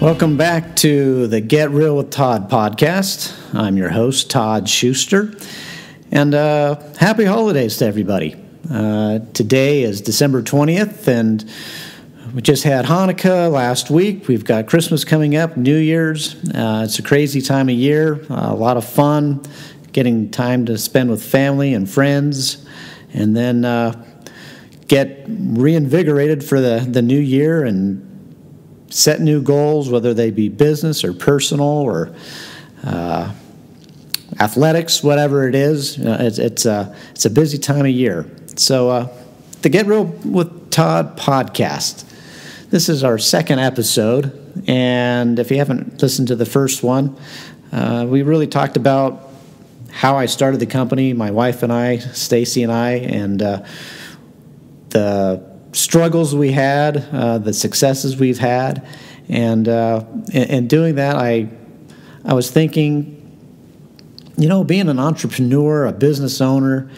Welcome back to the Get Real with Todd podcast. I'm your host, Todd Schuster, and happy holidays to everybody. Today is December 20th, and we just had Hanukkah last week. We've got Christmas coming up, New Year's. It's a crazy time of year, a lot of fun, getting time to spend with family and friends, and then get reinvigorated for the new year and set new goals, whether they be business or personal or athletics, whatever it is. It's a busy time of year. So the Get Real with Todd podcast. This is our second episode, and if you haven't listened to the first one, we really talked about how I started the company, my wife and I, Stacy and I, and the struggles we had, the successes we've had, and in doing that, I was thinking, being an entrepreneur, a business owner,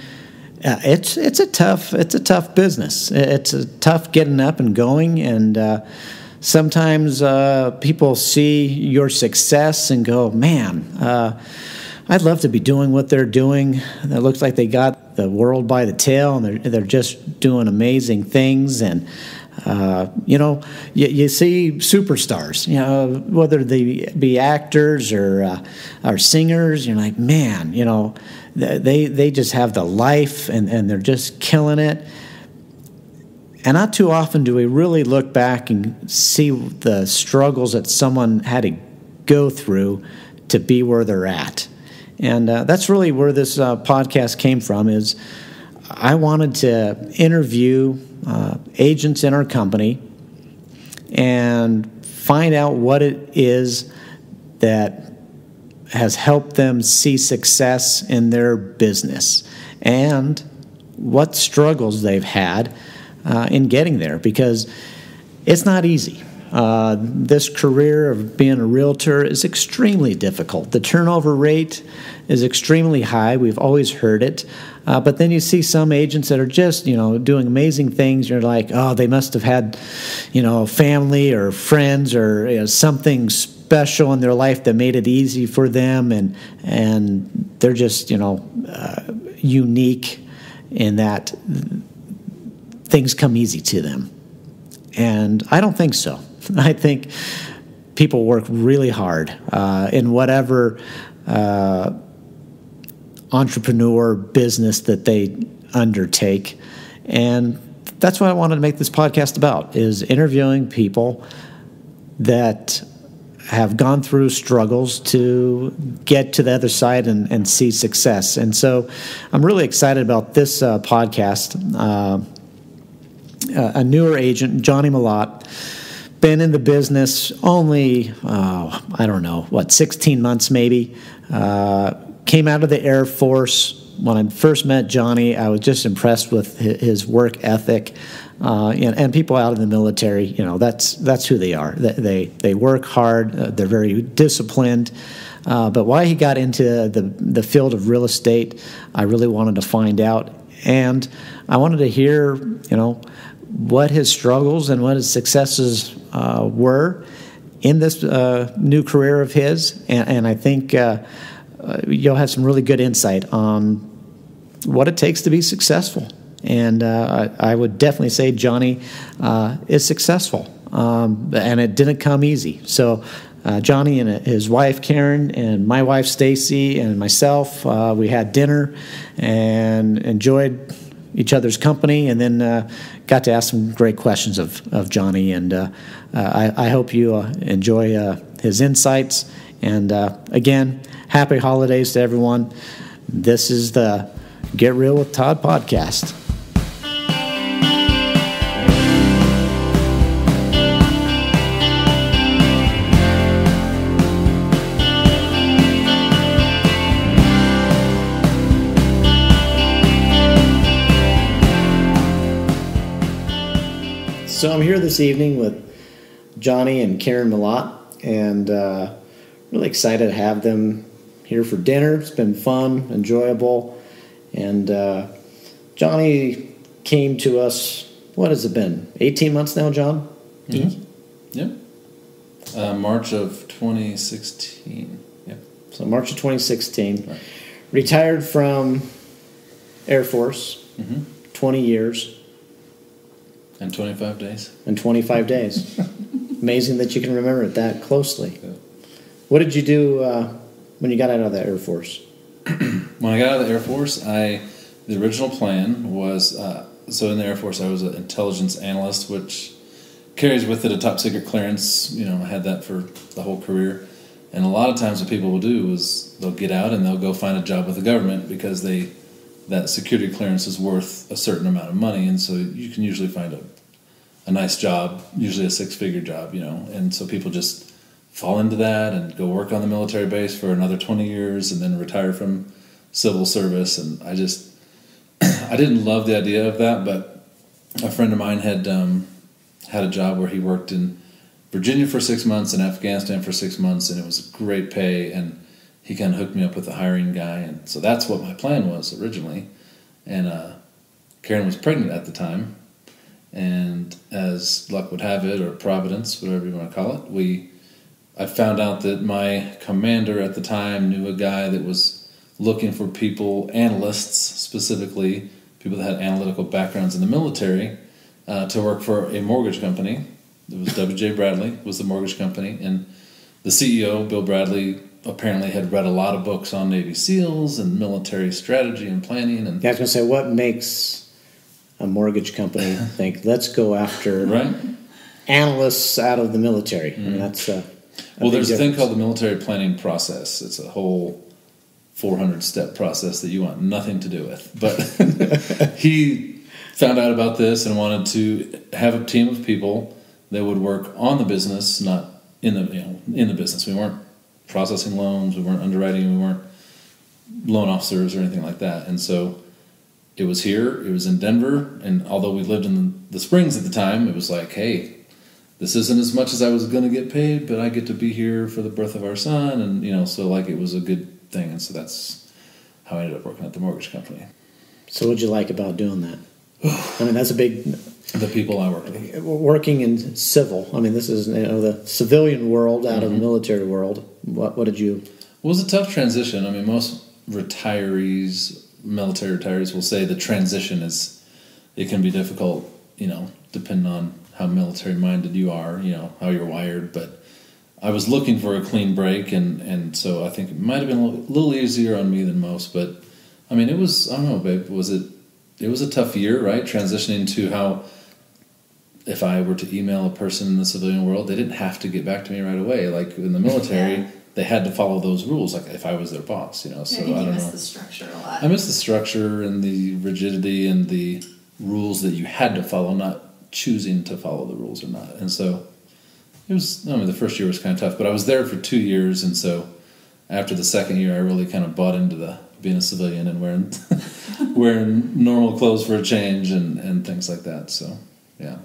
it's a tough business. It's tough getting up and going, and sometimes people see your success and go, "Man, I'd love to be doing what they're doing. It looks like they got the world by the tail, and they're just doing amazing things." And you see superstars, whether they be actors or singers. You're like, man, they just have the life, and they're just killing it. And not too often do we really look back and see the struggles that someone had to go through to be where they're at. And that's really where this podcast came from. Is I wanted to interview agents in our company and find out what it is that has helped them see success in their business and what struggles they've had in getting there, because it's not easy. This career of being a realtor is extremely difficult. The turnover rate is extremely high. We've always heard it. But then you see some agents that are just, doing amazing things. You're like, oh, they must have had, family or friends or something special in their life that made it easy for them. And they're just, unique in that things come easy to them. And I don't think so. I think people work really hard in whatever entrepreneur business that they undertake. And that's what I wanted to make this podcast about, is interviewing people that have gone through struggles to get to the other side and see success. And so I'm really excited about this podcast. A newer agent, Johnnie Mallott, been in the business only, 16 months maybe. Came out of the Air Force. When I first met Johnny, I was just impressed with his work ethic. And people out in the military, that's who they are. They work hard. They're very disciplined. But why he got into the field of real estate, I really wanted to find out. And I wanted to hear, what his struggles and what his successes were in this new career of his. And I think you'll have some really good insight on what it takes to be successful. And I would definitely say Johnny is successful, and it didn't come easy. So Johnny and his wife Karen and my wife Stacy and myself, we had dinner and enjoyed each other's company, and then got to ask some great questions of Johnny. And I hope you enjoy his insights. And again, happy holidays to everyone. This is the Get Real with Todd podcast. So I'm here this evening with Johnnie and Karen Mallott, and really excited to have them here for dinner. It's been fun, enjoyable, and Johnnie came to us, what has it been, 18 months now, John? Mm-hmm. Yep. March of 2016. Yep. So March of 2016. Right. Retired from Air Force, Mm-hmm. 20 years. And 25 days. And 25 days. Amazing that you can remember it that closely. Yeah. What did you do when you got out of the Air Force? When I got out of the Air Force, the original plan was, so in the Air Force I was an intelligence analyst, which carries with it a top secret clearance. I had that for the whole career. And a lot of times what people will do is they'll get out and they'll go find a job with the government because that security clearance is worth a certain amount of money, and so you can usually find a nice job, usually a six-figure job, and so people just fall into that and go work on the military base for another 20 years and then retire from civil service. And I didn't love the idea of that, but a friend of mine had a job where he worked in Virginia for 6 months and Afghanistan for 6 months, and it was great pay, and he kind of hooked me up with a hiring guy, and so that's what my plan was originally. And Karen was pregnant at the time, and as luck would have it, or providence, whatever you want to call it, I found out that my commander at the time knew a guy that was looking for people, analysts specifically, people that had analytical backgrounds in the military, to work for a mortgage company. It was W.J. Bradley was the mortgage company, and the CEO, Bill Bradley, apparently had read a lot of books on Navy SEALs and military strategy and planning. And I was going to say, what makes a mortgage company think, let's go after right? analysts out of the military? Mm-hmm. I mean, that's well, there's a thing called the military planning process. It's a whole 400-step process that you want nothing to do with. But he found out about this and wanted to have a team of people that would work on the business, not in the business. We weren't processing loans, we weren't underwriting, we weren't loan officers or anything like that. And so it was here, it was in Denver, and although we lived in the Springs at the time, it was like, hey, this isn't as much as I was going to get paid, but I get to be here for the birth of our son, and so like it was a good thing. And so that's how I ended up working at the mortgage company. So what'd you like about doing that? I mean, that's a big... The people I work with. Working in civil. I mean, this is the civilian world out of the military world. What did you... It was a tough transition. I mean, most retirees, military retirees, will say the transition it can be difficult, depending on how military-minded you are, how you're wired. But I was looking for a clean break, and so I think it might have been a little easier on me than most. But, I mean, it was, I don't know, babe, it was a tough year, right? Transitioning to how... If I were to email a person in the civilian world, they didn't have to get back to me right away. Like in the military, they had to follow those rules. Like if I was their boss, So I think you miss the structure a lot. I miss the structure and the rigidity and the rules that you had to follow, not choosing to follow the rules or not. And so it was. I mean, the first year was kind of tough, but I was there for 2 years, and so after the second year, I really kind of bought into being a civilian and wearing normal clothes for a change and things like that. So yeah,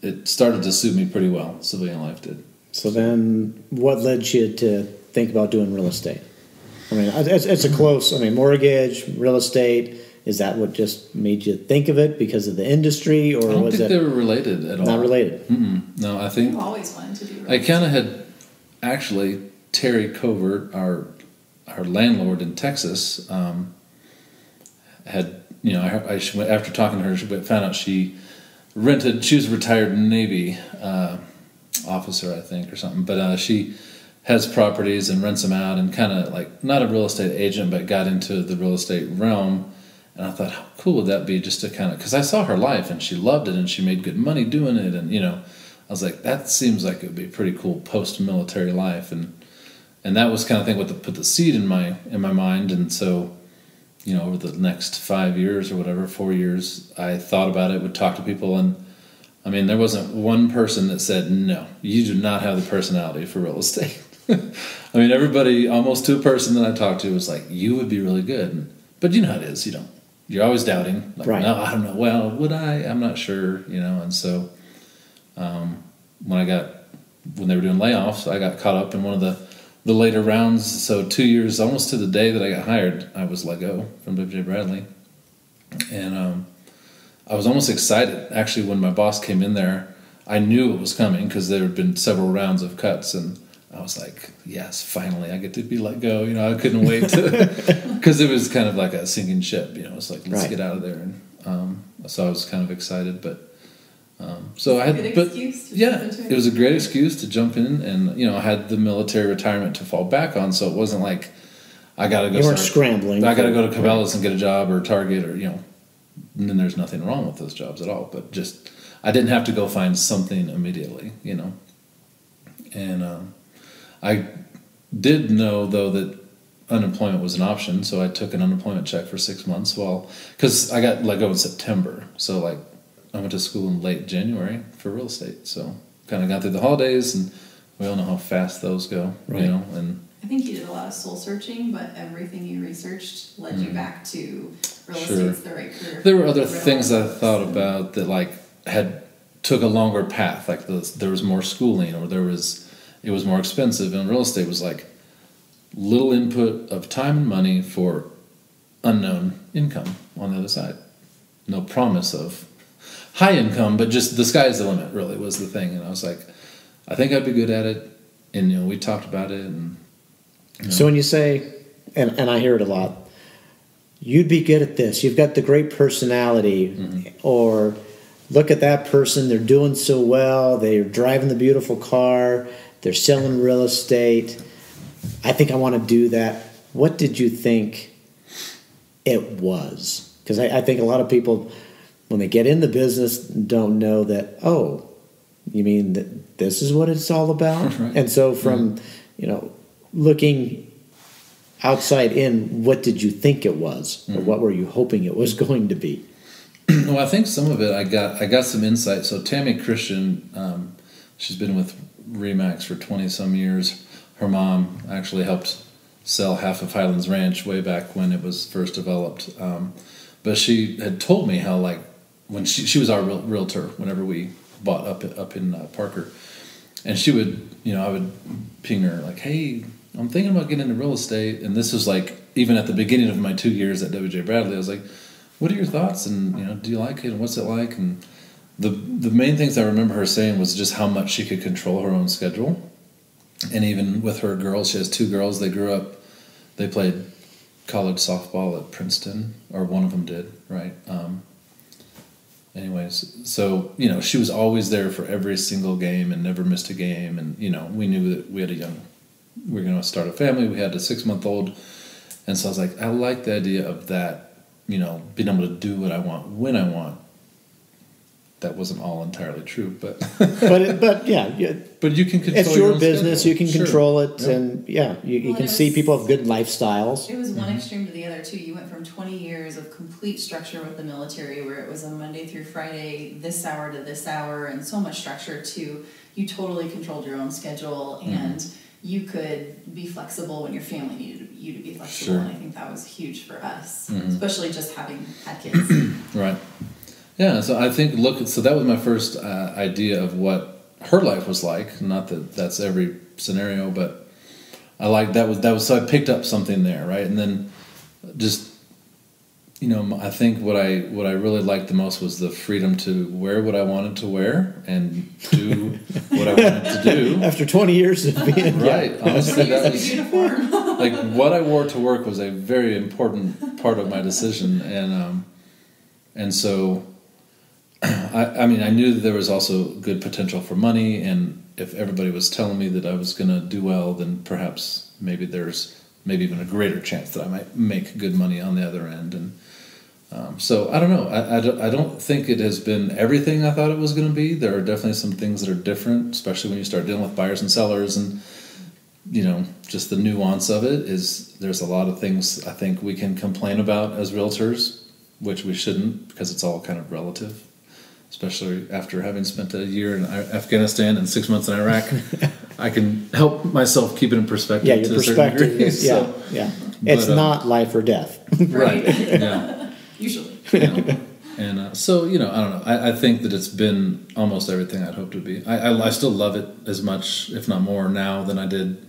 it started to suit me pretty well. Civilian life did. So then what led you to think about doing real estate? I mean, it's a close, mortgage, real estate. Is that what just made you think of it because of the industry? Or I don't was think it they were related at all. Not related? Mm-mm. No, I think... You always wanted to do real I kind of had... Actually, Terry Covert, our landlord in Texas, had... after talking to her, she found out she was a retired Navy officer, I think, or something. But she has properties and rents them out, and kind of like not a real estate agent, but got into the real estate realm. And I thought, how cool would that be, just to kind of, because I saw her life and she loved it and she made good money doing it, and I was like, that seems like it would be a pretty cool post-military life, and that was kind of thing what put the seed in my mind. And so, over the next 5 years or whatever, 4 years, I thought about it, would talk to people, and I mean, there wasn't one person that said, no, you do not have the personality for real estate. I mean, everybody, almost to a person that I talked to, was like, you would be really good. But you know how it is, you're always doubting. Like, right. No, I don't know. Well, would I? I'm not sure, And so when they were doing layoffs, I got caught up in one of the later rounds. So 2 years, almost to the day that I got hired, I was let go from W.J. Bradley. And I was almost excited. Actually, when my boss came in there, I knew it was coming because there had been several rounds of cuts, and I was like, yes, finally I get to be let go. I couldn't wait to, because it was kind of like a sinking ship. It's like, let's get out of there. And so I was kind of excited, but so I had, it was a great excuse to jump in, and I had the military retirement to fall back on, so it wasn't like I got to go. You weren't scrambling. I got to go to Cabela's and get a job or Target or and then there's nothing wrong with those jobs at all, but just I didn't have to go find something immediately, and I did know though that unemployment was an option, so I took an unemployment check for 6 months because I got let go in September, so like. I went to school in late January for real estate, so kind of got through the holidays, and we all know how fast those go, right. And I think you did a lot of soul searching, but everything you researched led you back to real estate's the right career. There were other things I thought about that like took a longer path, like there was more schooling, or it was more expensive, and real estate was like little input of time and money for unknown income on the other side. No promise of high income, but just the sky's the limit really was the thing. And I was like, I think I'd be good at it. And, we talked about it. And So when you say, and I hear it a lot, you'd be good at this. You've got the great personality, or look at that person. They're doing so well. They're driving the beautiful car. They're selling real estate. I think I want to do that. What did you think it was? Because I think a lot of people, when they get in the business, don't know that, you mean that this is what it's all about? Right. And so from, looking outside in, what did you think it was? Or what were you hoping it was going to be? Well, I think some of it I got some insight. So Tammy Christian, she's been with Remax for 20-some years. Her mom actually helped sell half of Highlands Ranch way back when it was first developed. But she had told me how, like, when she was our realtor whenever we bought up in Parker, and she would, I would ping her like, hey, I'm thinking about getting into real estate, and this was like even at the beginning of my 2 years at W.J. Bradley, I was like, what are your thoughts, and do you like it, and what's it like? And the main things I remember her saying was just how much she could control her own schedule, and even with her girls, she has 2 girls. They grew up, they played college softball at Princeton, or one of them did, right? Anyways, so, she was always there for every single game and never missed a game. And, we knew that we were going to start a family. We had a 6-month-old. And so I was like, I like the idea of that, being able to do what I want when I want. That wasn't all entirely true, but but yeah, but you can control. It's your business. Schedule. You can control it, and you can see people have good lifestyles. It was one extreme to the other too. You went from 20 years of complete structure with the military, where it was a Monday through Friday, this hour to this hour, and so much structure. To you totally controlled your own schedule, and you could be flexible when your family needed you to be flexible. Sure. And I think that was huge for us, especially just having had kids. Right. Yeah, so I think so that was my first idea of what her life was like. Not that that's every scenario, but I like that was so I picked up something there, right? And then just I think what I really liked the most was the freedom to wear what I wanted to wear and do what I wanted to do. After 20 years of being right, honestly, that was uniform. like what I wore to work was a very important part of my decision, and so. I mean, I knew that there was also good potential for money, and if everybody was telling me that I was going to do well, then perhaps maybe there's even a greater chance that I might make good money on the other end. And so I don't know. I don't think it has been everything I thought it was going to be. There are definitely some things that are different, especially when you start dealing with buyers and sellers, and just the nuance of it is there's a lot of things I think we can complain about as realtors, which we shouldn't, because it's all kind of relative. Especially after having spent a year in Afghanistan and 6 months in Iraq, I can help myself keep it in perspective. Yeah, your perspective is, so, it's not life or death. Right. Yeah. Usually. And so, I don't know. I think that it's been almost everything I'd hoped it would be. I still love it as much, if not more, now than I did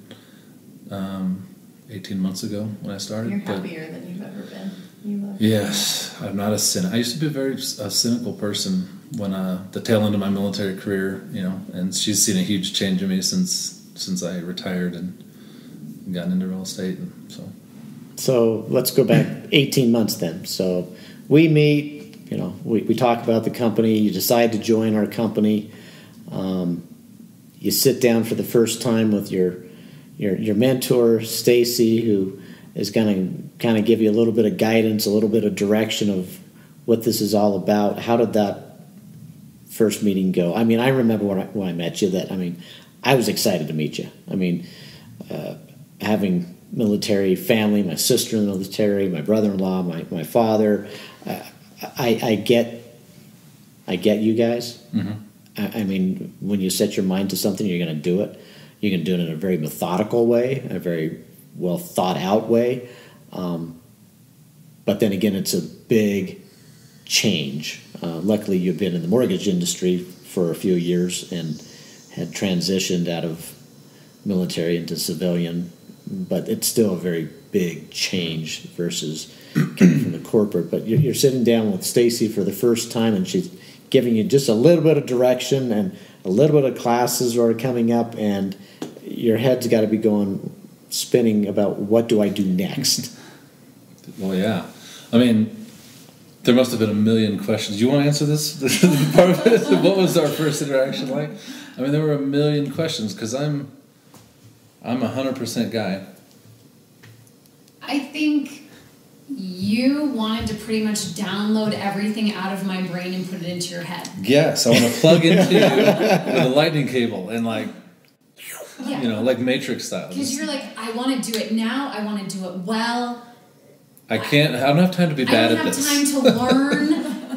18 months ago when I started. You're happier than you've ever been. You love Yes, I'm not a cynic. I used to be a very cynical person when the tail end of my military career, and she's seen a huge change in me since I retired and gotten into real estate. And So let's go back 18 months then. So we meet, we talk about the company. You decide to join our company. You sit down for the first time with your mentor, Stacy, who is going to kind of give you a little bit of guidance, a little bit of direction of what this is all about. How did that first meeting go? I mean, I remember when I met you I was excited to meet you. Having military family, my sister in the military, my brother-in-law, my father, I get you guys. Mm-hmm. When you set your mind to something, you're going to do it. You can do it in a very methodical way, a very well thought out way. But then again, it's a big change. Luckily, you've been in the mortgage industry for a few years and had transitioned out of military into civilian, but it's still a very big change versus coming from the corporate. But you're sitting down with Stacy for the first time, and she's giving you just a little bit of direction, and a little bit of classes are coming up, and your head's got to be spinning about what do I do next. Well, yeah. There must have been a million questions. You want to answer this part of it? What was our first interaction like? There were a million questions because I'm a 100% guy. I think you wanted to pretty much download everything out of my brain and put it into your head. Yes, I want to plug into you with a lightning cable and like Matrix style. Because you're like, I want to do it now. I want to do it well. I don't have time to be bad at this. I don't have time to learn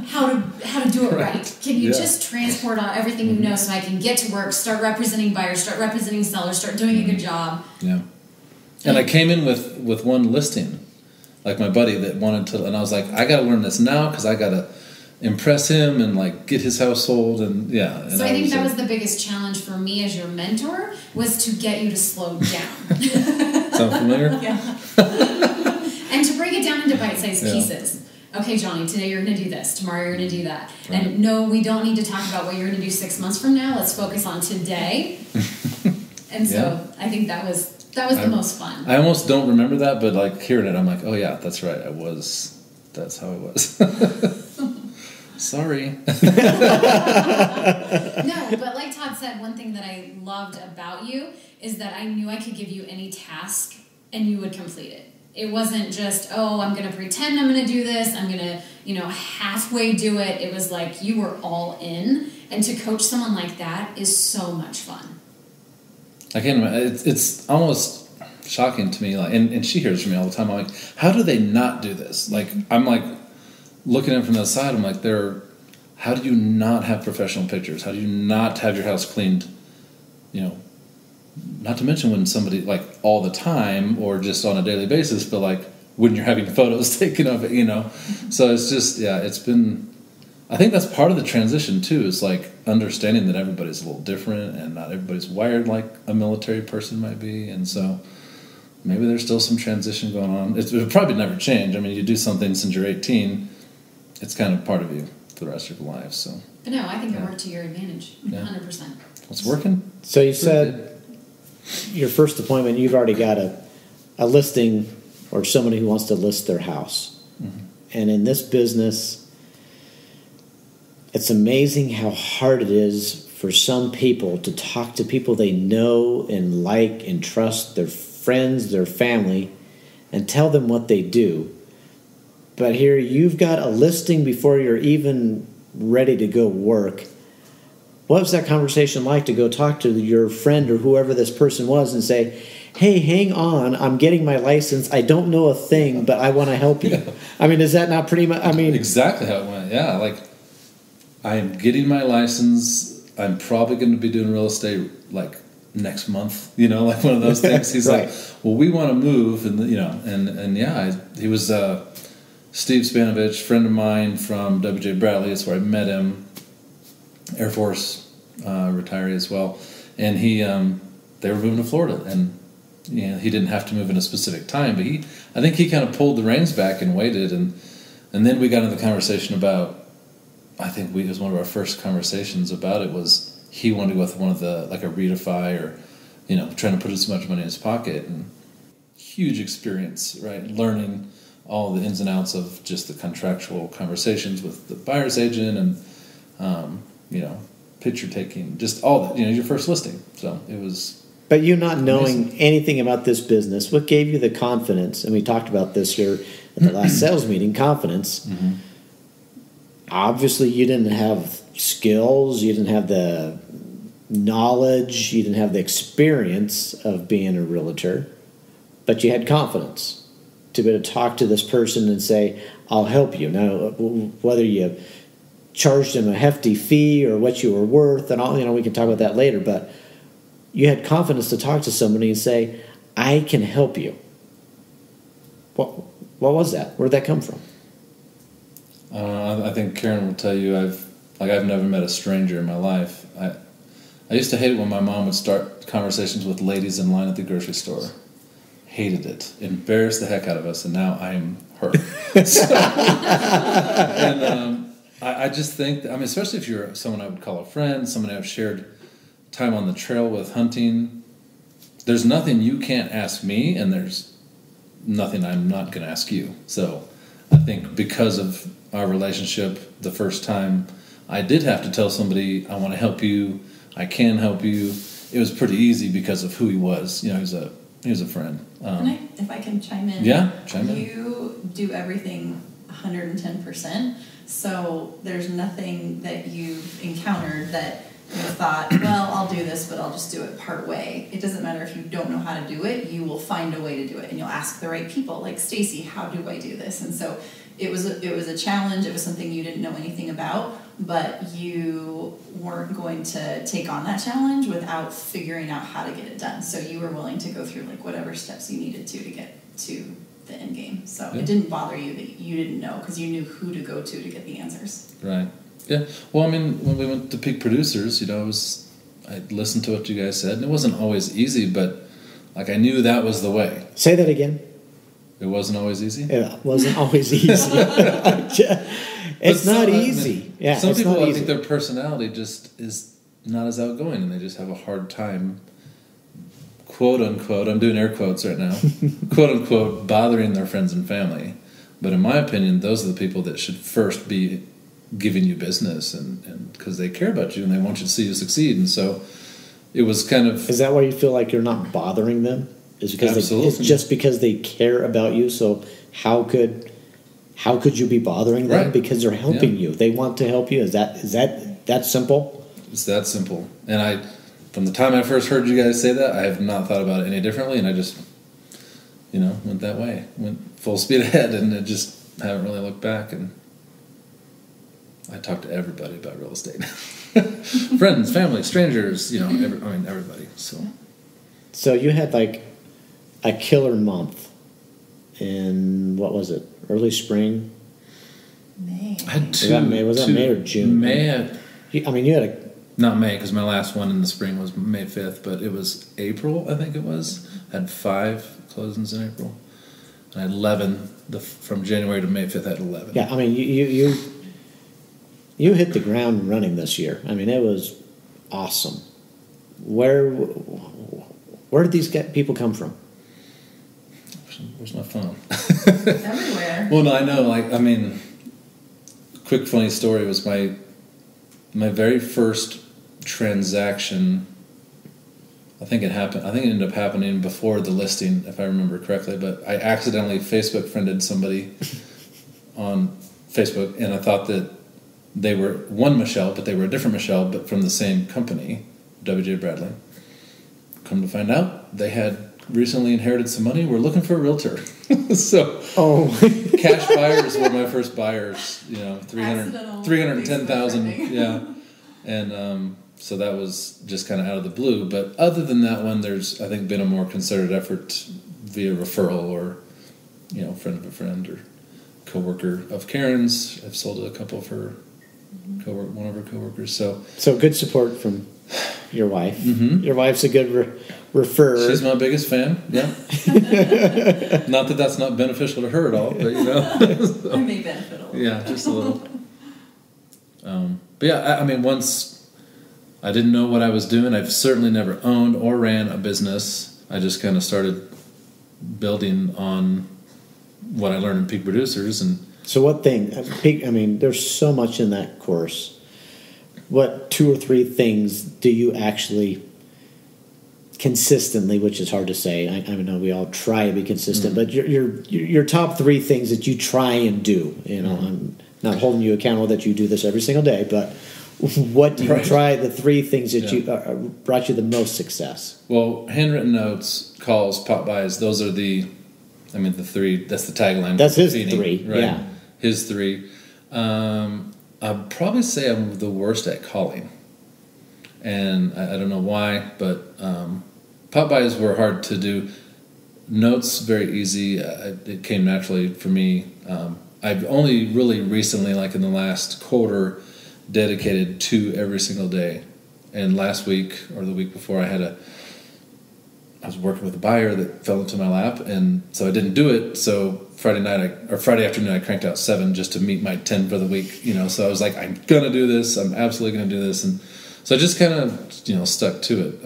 how to do it right. Can you just transport out everything you know so I can get to work, start representing buyers, start representing sellers, start doing a good job? Yeah. And I came in with one listing, like my buddy that wanted to, and I was like, I got to learn this now because I got to impress him and like get his household and yeah. And so I think that was the biggest challenge for me as your mentor was to get you to slow down. Sound familiar? Yeah. And to break it down into bite-sized pieces. Okay, Johnny, today you're going to do this. Tomorrow you're going to do that. Right. And no, we don't need to talk about what you're going to do 6 months from now. Let's focus on today. And so I think that was the most fun. I almost don't remember that, but like hearing it, I'm like, oh yeah, that's right. That's how it was. Sorry. No, but like Todd said, one thing that I loved about you is that I knew I could give you any task and you would complete it. It wasn't just, I'm going to pretend I'm going to do this. I'm going to, halfway do it. It was like you were all in. And to coach someone like that is so much fun. I can't imagine. It's almost shocking to me. Like, and she hears from me all the time. I'm like, how do they not do this? Like, I'm like looking at it from the side. I'm like, how do you not have professional pictures? How do you not have your house cleaned? Not to mention when somebody, like, all the time or just on a daily basis, but, like, when you're having photos taken of it, So it's just, it's been... I think that's part of the transition, too, is, like, understanding that everybody's a little different and not everybody's wired like a military person might be. And so maybe there's still some transition going on. It'll probably never change. You do something since you're 18, it's kind of part of you for the rest of your life, so... But no, I think it worked to your advantage, 100%. It's working. So you said... Your first appointment, you've already got a listing or somebody who wants to list their house. Mm-hmm. And in this business, it's amazing how hard it is for some people to talk to people they know and like and trust, their friends, their family, and tell them what they do. But here you've got a listing before you're even ready to go work. What was that conversation like to go talk to your friend or whoever this person was and say, hey, hang on, I'm getting my license. I don't know a thing, but I want to help you. Is that not pretty much, Exactly how it went, yeah. Like, I am getting my license. I'm probably going to be doing real estate, like, next month, like one of those things. He's right. Like, well, we want to move, and, he was Steve Spanovich, friend of mine from W.J. Bradley. That's where I met him. Air Force retiree as well, and they were moving to Florida, and he didn't have to move in a specific time, but I think he kind of pulled the reins back and waited, and then we got into the conversation about, I think it was one of our first conversations about it was he wanted to go with one of the, like a Readify or, trying to put as much money in his pocket, and huge experience, right? Learning all the ins and outs of just the contractual conversations with the buyer's agent and, picture taking, just all that, your first listing. So it was. But you not knowing amazing. anything about this business, what gave you the confidence? And we talked about this here at the last sales meeting, confidence. Mm-hmm. Obviously, you didn't have skills, you didn't have the knowledge, you didn't have the experience of being a realtor, but you had confidence to be able to talk to this person and say, I'll help you. Now, whether you charged them a hefty fee or what you were worth and all, we can talk about that later, but you had confidence to talk to somebody and say, I can help you. What was that? Where did that come from? I think Karen will tell you I've never met a stranger in my life. I used to hate it when my mom would start conversations with ladies in line at the grocery store. Hated it. Embarrassed the heck out of us, and now I'm her. I just think, especially if you're someone I would call a friend, someone I've shared time on the trail with hunting, there's nothing you can't ask me, and there's nothing I'm not going to ask you. So I think because of our relationship, the first time I did have to tell somebody, I want to help you, I can help you, it was pretty easy because of who he was. He was a friend. If I can chime in. Yeah, chime in. You do everything 110%, so there's nothing that you've encountered that you thought, well, I'll do this, but I'll just do it part way. It doesn't matter if you don't know how to do it, you will find a way to do it, and you'll ask the right people, like, Stacy, how do I do this? And so it was a challenge, it was something you didn't know anything about, but you weren't going to take on that challenge without figuring out how to get it done. So you were willing to go through like whatever steps you needed to get to the end game. So It didn't bother you that you didn't know, because you knew who to go to get the answers. Right. Yeah. Well, when we went to Peak Producers, I listened to what you guys said, and it wasn't always easy, but I knew that was the way. Say that again. It wasn't always easy? It wasn't always easy. It's not easy. Yeah, some people, I think their personality just is not as outgoing, and they just have a hard time, quote unquote, I'm doing air quotes right now, quote unquote, bothering their friends and family. But in my opinion, those are the people that should first be giving you business, and because they care about you and they want you to see you succeed. And so it was kind of... Is that why you feel like you're not bothering them? Is because it's just because they care about you? So how could you be bothering them? Right. Because they're helping you. They want to help you. Is that simple? It's that simple. And from the time I first heard you guys say that, I have not thought about it any differently, and I just, went that way. Went full speed ahead, and I just haven't really looked back. And I talk to everybody about real estate. Friends, family, strangers, everybody. So you had a killer month in, what was it, early spring? May. I had two. Was that May or June? May. You had a... Not May, because my last one in the spring was May 5th, but it was April, I think it was. I had 5 closings in April. And I had 11, from January to May 5th, I had 11. Yeah, you hit the ground running this year. It was awesome. Where did these people come from? Where's my phone? Everywhere. Well, no, I know. Quick funny story was my very first transaction. I think it ended up happening before the listing, if I remember correctly. But I accidentally Facebook friended somebody on Facebook, and I thought that they were one Michelle, but they were a different Michelle, but from the same company, W.J. Bradley. Come to find out, they had recently inherited some money. We're looking for a realtor. Cash buyers were my first buyers. $310,000. Yeah, and so that was just kind of out of the blue. But other than that one, there's I think been a more concerted effort via referral or friend of a friend or coworker of Karen's. I've sold a couple of her one of her coworkers. So good support from your wife. Mm-hmm. Your wife's a good referrer. She's my biggest fan. Yeah. Not that that's not beneficial to her at all, but you know. So. It may benefit a little. Yeah, just a little. But yeah, I mean, once I didn't know what I was doing. I've certainly never owned or ran a business. I just kind of started building on what I learned in Peak Producers. And so what thing, I mean, there's so much in that course. What 2 or 3 things do you actually consistently, which is hard to say, I know we all try to be consistent, but your top 3 things that you try and do, you know, I'm not holding you accountable that you do this every single day, but what do you try, the 3 things that you brought you the most success? Well, handwritten notes, calls, pop buys, those are the 3, that's the tagline. That's his feeding, 3, right? yeah. His 3. I'd probably say I'm the worst at calling. And I don't know why, but pop buys were hard to do. Notes, very easy. It came naturally for me. I've only really recently, like in the last quarter, dedicated 2 every single day. And last week or the week before, I was working with a buyer that fell into my lap, and so I didn't do it. So Friday afternoon, I cranked out 7 just to meet my 10 for the week. You know, so I was like, I'm gonna do this. I'm absolutely gonna do this, and so I just kind of stuck to it.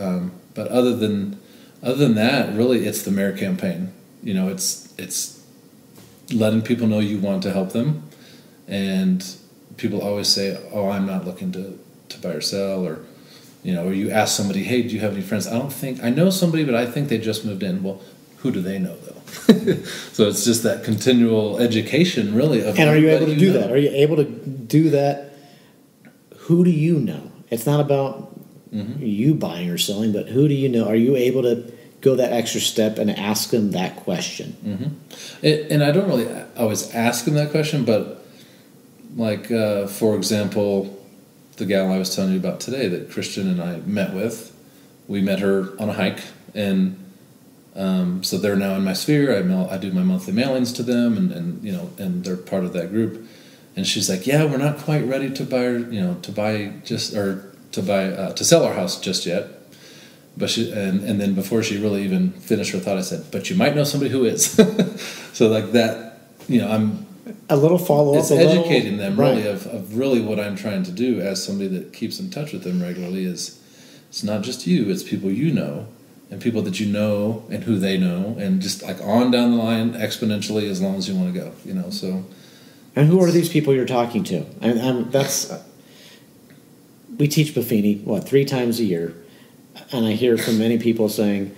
But other than that, really, it's the Mayor campaign. You know, it's letting people know you want to help them, and people always say, "Oh, I'm not looking to buy or sell," or you ask somebody, "Hey, do you have any friends?" I know somebody, but I think they just moved in. Well, who do they know though? So it's just that continual education, really. And are you able to do that? Are you able to do that? Who do you know? It's not about you buying or selling, but who do you know? Are you able to go that extra step and ask them that question? And I don't really always ask them that question, but like, for example, the gal I was telling you about today that Christian and I met with, we met her on a hike, and so they're now in my sphere. I do my monthly mailings to them, and they're part of that group. And she's like, "Yeah, we're not quite ready to sell our house just yet." But and then before she really even finished her thought, I said, "But you might know somebody who is." So like that, I'm a little follow up. It's educating them really of really what I'm trying to do as somebody that keeps in touch with them regularly. Is it's not just you; it's people you know, and people that you know, and who they know, and just like on down the line exponentially as long as you want to go. So. And who are these people you're talking to? We teach Buffini 3 times a year, and I hear from many people saying,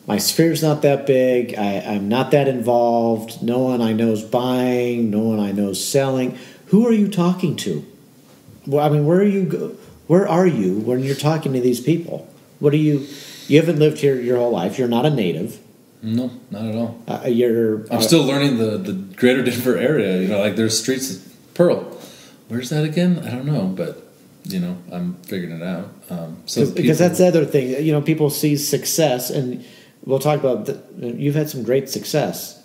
"My sphere's not that big. I'm not that involved. No one I know is buying. No one I know is selling." Who are you talking to? Well, I mean, where are you when you're talking to these people? You haven't lived here your whole life. You're not a native. No, not at all. I'm still learning the greater Denver area. Like there's streets. Pearl, where's that again? I don't know, but I'm figuring it out. Because that's the other thing. People see success, and we'll talk about you've had some great success,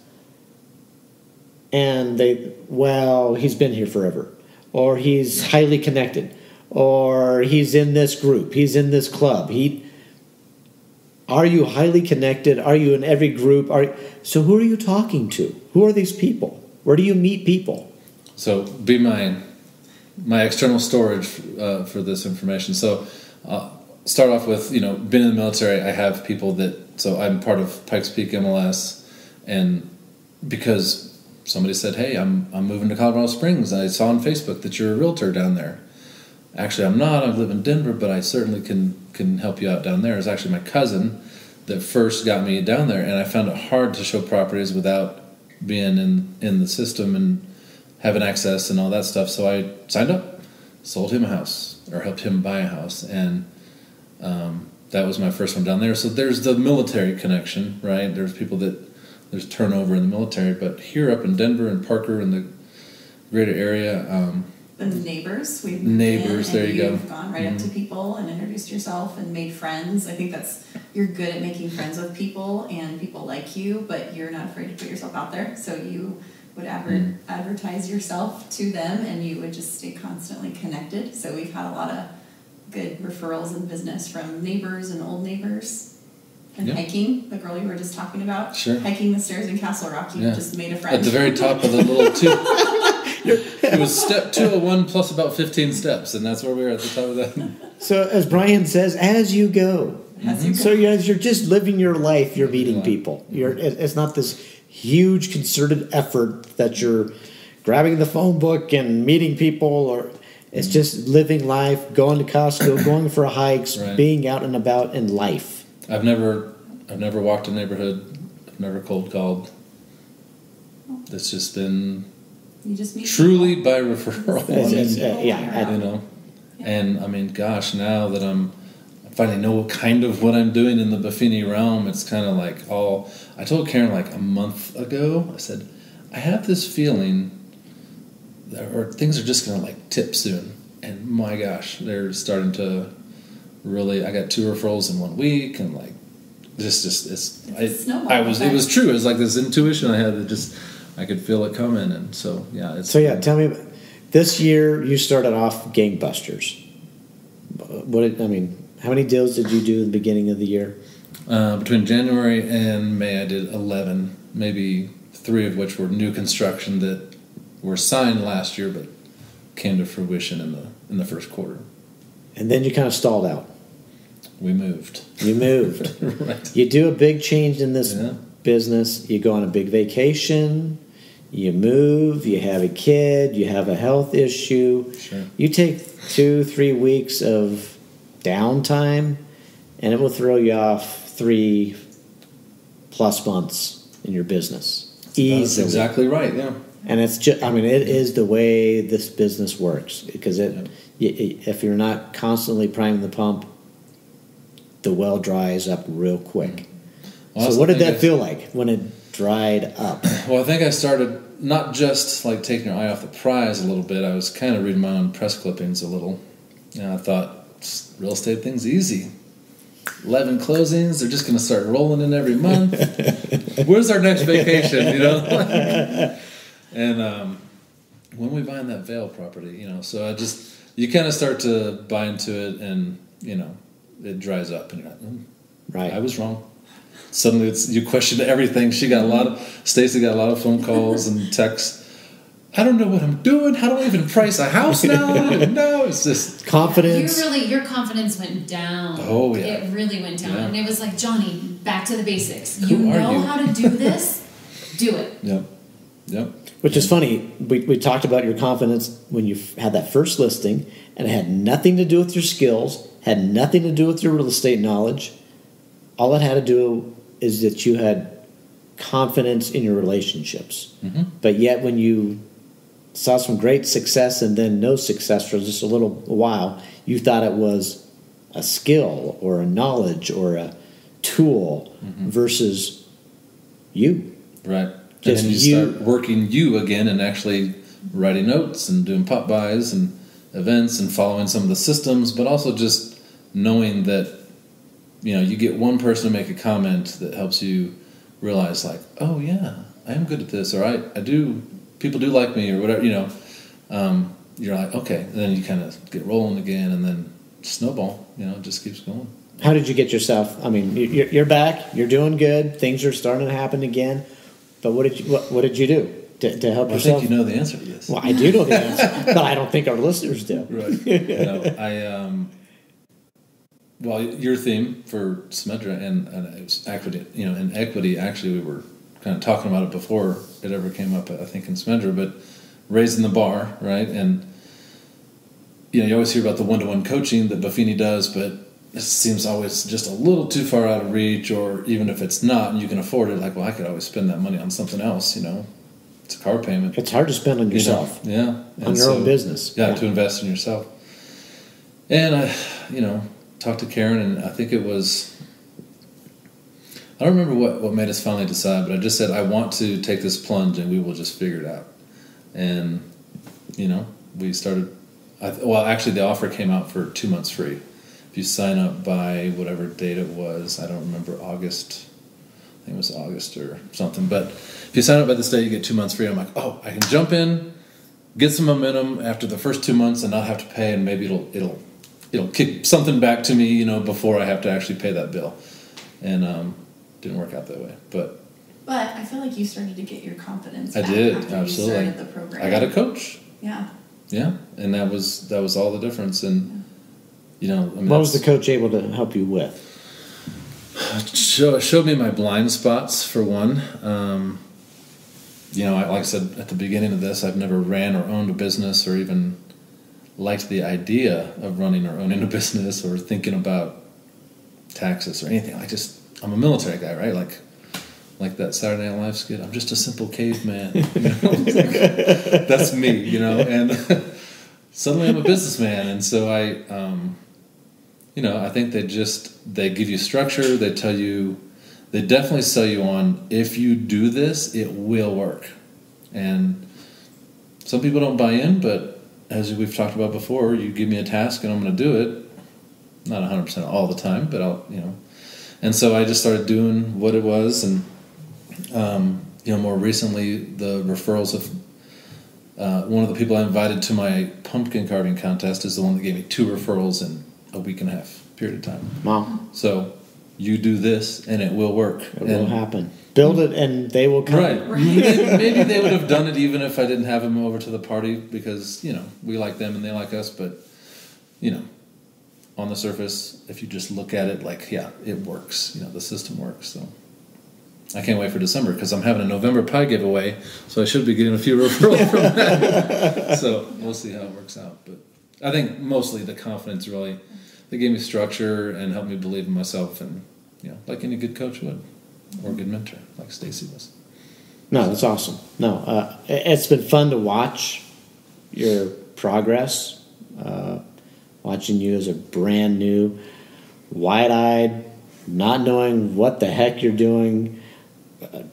and he's been here forever, or he's highly connected, or he's in this group, he's in this club. Are you highly connected? Are you in every group? So who are you talking to? Who are these people? Where do you meet people? So be my external storage for this information. So start off with, been in the military. I have people so I'm part of Pikes Peak MLS, and because somebody said, "Hey, I'm moving to Colorado Springs. I saw on Facebook that you're a realtor down there." Actually, I'm not. I live in Denver, but I certainly can help you out down there. It's actually my cousin that first got me down there, and I found it hard to show properties without being in the system and having access and all that stuff. So I signed up, sold him a house, or helped him buy a house, and that was my first one down there. So there's the military connection, right? There's turnover in the military, but here up in Denver and Parker and the greater area. The neighbors. There you go. You've gone right up to people and introduced yourself and made friends. I think you're good at making friends with people, and people like you, but you're not afraid to put yourself out there. So you would advertise yourself to them, and you would just stay constantly connected. So we've had a lot of good referrals and business from neighbors and old neighbors. And Yeah. hiking, the girl you were just talking about. Sure. Hiking the stairs in Castle Rock, you just made a friend. At the very top of the little it was step 201 plus about 15 steps, and that's where we were at the top of that. So as Brian says, as you go. As you go. So as you're just living your life, you're meeting people. It's not this huge concerted effort that you're grabbing the phone book and meeting people, or it's just living life, going to Costco, going for hikes, being out and about in life. I've never walked a neighborhood. I've never cold called. It's just been You just meet truly people. by referral. Yeah. You know, and I mean, gosh, now that I finally know kind of what I'm doing in the Buffini realm, it's kind of like I told Karen like a month ago, I said, I have this feeling or things are just going to like tip soon. And my gosh, they're starting to really, I got 2 referrals in 1 week, and like, it was true. It was like this intuition I had that just, I could feel it coming. And so, yeah. Tell me, this year you started off gangbusters. How many deals did you do at the beginning of the year? Between January and May, I did 11, maybe 3 of which were new construction that were signed last year, but came to fruition in the first quarter. And then you kind of stalled out. We moved. You moved. Right. You do a big change in this business. You go on a big vacation. You move. You have a kid. You have a health issue. Sure. You take 2-3 weeks of downtime, and it will throw you off 3+ months in your business. Easily. That's exactly right, yeah. And it's just, it is the way this business works, because if you're not constantly priming the pump, the well dries up real quick. Well, so what did that feel like when it dried up? Well, I think I started not just like taking your eye off the prize a little bit. I was kind of reading my own press clippings a little. And I thought, real estate thing's easy. 11 closings, they're just going to start rolling in every month. Where's our next vacation, And when we buying that Vail property, so you kind of start to buy into it, and, it dries up, and you're like, right. I was wrong. Suddenly you question everything. Stacy got a lot of phone calls and texts. I don't know what I'm doing. How do I even price a house now? No, it's just confidence. Your confidence went down. Oh yeah, it really went down, and it was like, Johnny, back to the basics. Who you are know you? how to do this. Do it. Yep. Which is funny. We talked about your confidence when you had that first listing, and it had nothing to do with your skills, had nothing to do with your real estate knowledge. All it had to do is that you had confidence in your relationships. Mm-hmm. But yet when you saw some great success and then no success for just a while, you thought it was a skill or a knowledge or a tool versus you. Right. And then you start working you again and actually writing notes and doing pop buys and events and following some of the systems, but also just knowing that, you get one person to make a comment that helps you realize like, oh yeah, I am good at this, or I do, people do like me, or whatever, you're like, okay, and then you kind of get rolling again, and then snowball, it just keeps going. How did you get yourself, you're back, you're doing good, things are starting to happen again, but what did you do to help yourself? I think you know the answer to this. Well, I do know the answer, but I don't think our listeners do. Right. Well, your theme for Smedra, and it was equity, in equity, actually, we were kind of talking about it before it ever came up, I think, in Smedra, but raising the bar, right? And, you always hear about the one-to-one coaching that Buffini does, but it seems always just a little too far out of reach, or even if it's not and you can afford it, like, well, I could always spend that money on something else, It's a car payment. It's hard to spend on yourself. Yeah. On your own business. Yeah, to invest in yourself. And I, talked to Karen, and I think it was, I don't remember what made us finally decide, but I just said, I want to take this plunge and we will just figure it out. And, we started, actually the offer came out for 2 months free. If you sign up by whatever date it was, I don't remember, August, I think it was August or something, but if you sign up by this date, you get 2 months free. I'm like, I can jump in, get some momentum after the first 2 months and not have to pay, and maybe it'll kick something back to me, before I have to actually pay that bill. And didn't work out that way. But I feel like you started to get your confidence I back did, after absolutely. you started the program. I got a coach. Yeah. Yeah, and that was all the difference. And what was the coach able to help you with? Showed me my blind spots for one. Like I said at the beginning of this, I've never ran or owned a business or even liked the idea of running or owning a business or thinking about taxes or anything. I'm a military guy, right? Like that Saturday Night Live skit. I'm just a simple caveman. That's me, and suddenly I'm a businessman. And so I think they give you structure. They definitely sell you on, if you do this, it will work. And some people don't buy in, but as we've talked about before, you give me a task and I'm going to do it. Not 100% all the time, but And so I just started doing what it was. And, more recently, the referrals of one of the people I invited to my pumpkin carving contest is the one that gave me 2 referrals in a week and a half period of time. Wow. So you do this and it will work. It will happen. Build it and they will come. Right. Maybe they would have done it even if I didn't have them over to the party because, we like them and they like us. But, on the surface, if you just look at it it works. The system works. So I can't wait for December because I'm having a November pie giveaway. So I should be getting a few referrals from that. So we'll see how it works out. But I think mostly the confidence really, they gave me structure and helped me believe in myself and, like any good coach would. Or a good mentor, like Stacy was. No, that's awesome. No, it's been fun to watch your progress, watching you as a brand new, wide-eyed, not knowing what the heck you're doing,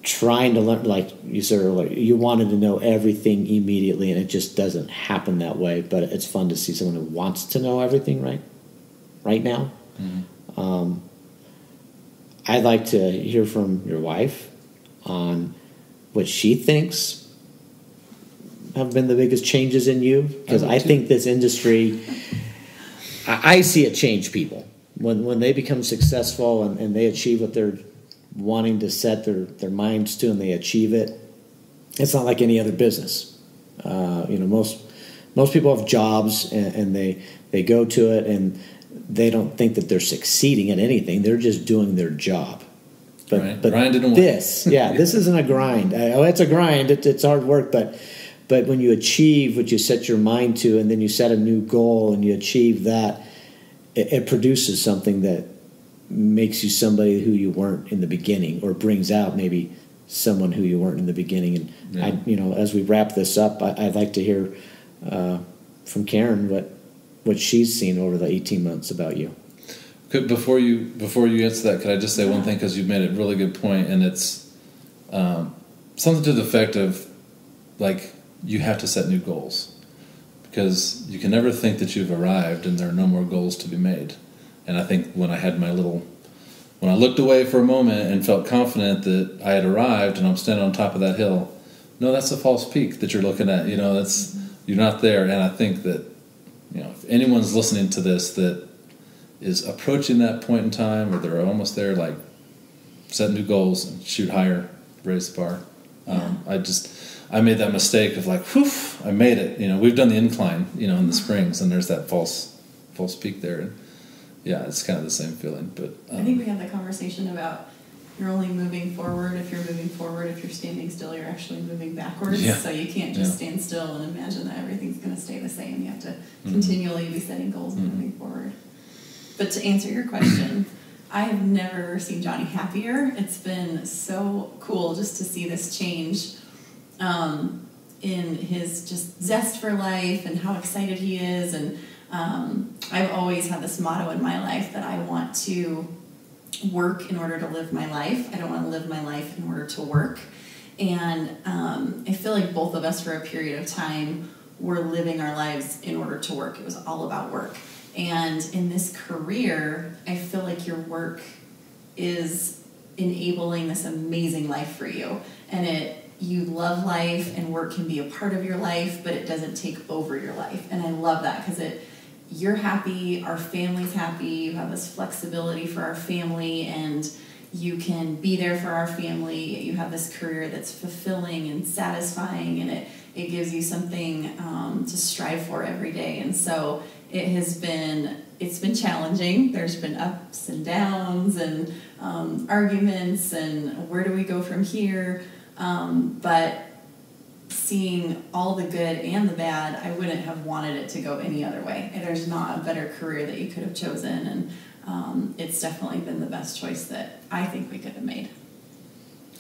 trying to learn, like you said earlier, you wanted to know everything immediately, and it just doesn't happen that way. But it's fun to see someone who wants to know everything right now. Mm-hmm. I'd like to hear from your wife on what she thinks have been the biggest changes in you, because I think this industry, I see it change people when they become successful and they achieve what they're wanting to set their minds to, and they achieve it. It's not like any other business. Most people have jobs and they go to it and they don't think that they're succeeding at anything. They're just doing their job. But right. but this isn't a grind. It's a grind. It's hard work. But when you achieve what you set your mind to, and then you set a new goal and you achieve that, it produces something that makes you somebody who you weren't in the beginning, or brings out maybe someone who you weren't in the beginning. And as we wrap this up, I'd like to hear from Karen what she's seen over the 18 months about you. Before you answer that, could I just say one thing, because you've made a really good point, and it's something to the effect of, you have to set new goals, because you can never think that you've arrived and there are no more goals to be made. And I think when I looked away for a moment and felt confident that I had arrived and I'm standing on top of that hill, no, that's a false peak that you're looking at. You're not there. And I think that, if anyone's listening to this that is approaching that point in time, or they're almost there, set new goals and shoot higher, raise the bar. I made that mistake of whew, I made it. We've done the incline, in the springs, and there's that false peak there. And it's kind of the same feeling. But I think we had the conversation about you're only moving forward if you're moving forward. If you're standing still, you're actually moving backwards. Yeah. So you can't just stand still and imagine that everything's going to stay the same. You have to continually be setting goals and moving forward. But to answer your question, I have never seen Johnnie happier. It's been so cool just to see this change in his just zest for life and how excited he is. And I've always had this motto in my life that I want to work in order to live my life. I don't want to live my life in order to work. And I feel like both of us for a period of time were living our lives in order to work. It was all about work. And in this career, I feel like your work is enabling this amazing life for you. And you love life, and work can be a part of your life, but it doesn't take over your life. And I love that, because you're happy, our family's happy, you have this flexibility for our family, and you can be there for our family. You have this career that's fulfilling and satisfying, and it gives you something to strive for every day. And so it's been challenging. There's been ups and downs and arguments and where do we go from here? But seeing all the good and the bad, I wouldn't have wanted it to go any other way. There's not a better career that you could have chosen, and it's definitely been the best choice that I think we could have made.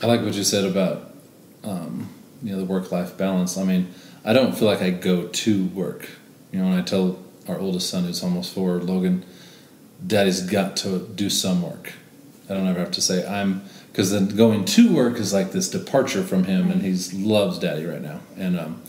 I like what you said about the work-life balance. I mean, I don't feel like I go to work. When I tell our oldest son, who's almost 4, Logan, Daddy's got to do some work. I don't ever have to say because then going to work is like this departure from him, and he loves Daddy right now. And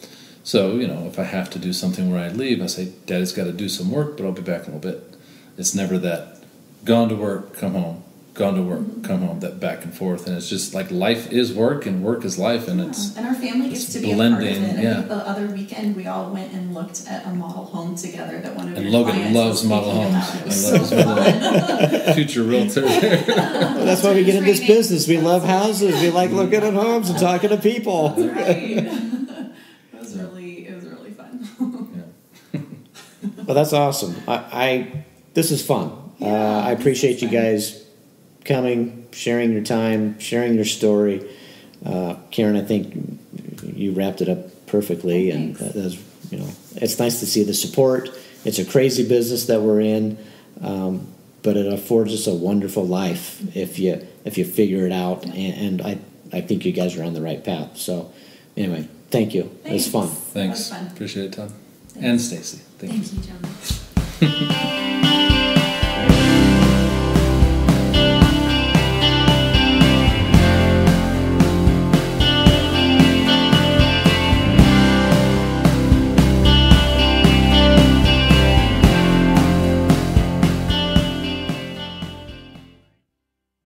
so, if I have to do something where I leave, I say, Daddy's got to do some work, but I'll be back in a little bit. It's never that gone to work, come home, gone to work, come home, that back and forth. And it's just like life is work and work is life. And and our family gets to be blending, a part of it. yeah. I think the other weekend we all went and looked at a model home together that one of your Logan clients loves was model speaking homes. about. It was so fun. Future realtor there. Well, that's why we get in this business. We love houses. We like looking at homes and talking to people. That's right. It was really fun. Yeah. Well, that's awesome. This is fun. I appreciate you guys coming, sharing your time, sharing your story. Karen, I think you wrapped it up perfectly, and it's nice to see the support. It's a crazy business that we're in, but it affords us a wonderful life if you figure it out. And I think you guys are on the right path. So, anyway, thank you. Thanks. It was fun. Thanks. That was fun. Appreciate it, Todd. Thanks. And Stacy. Thank you. Thank you, John.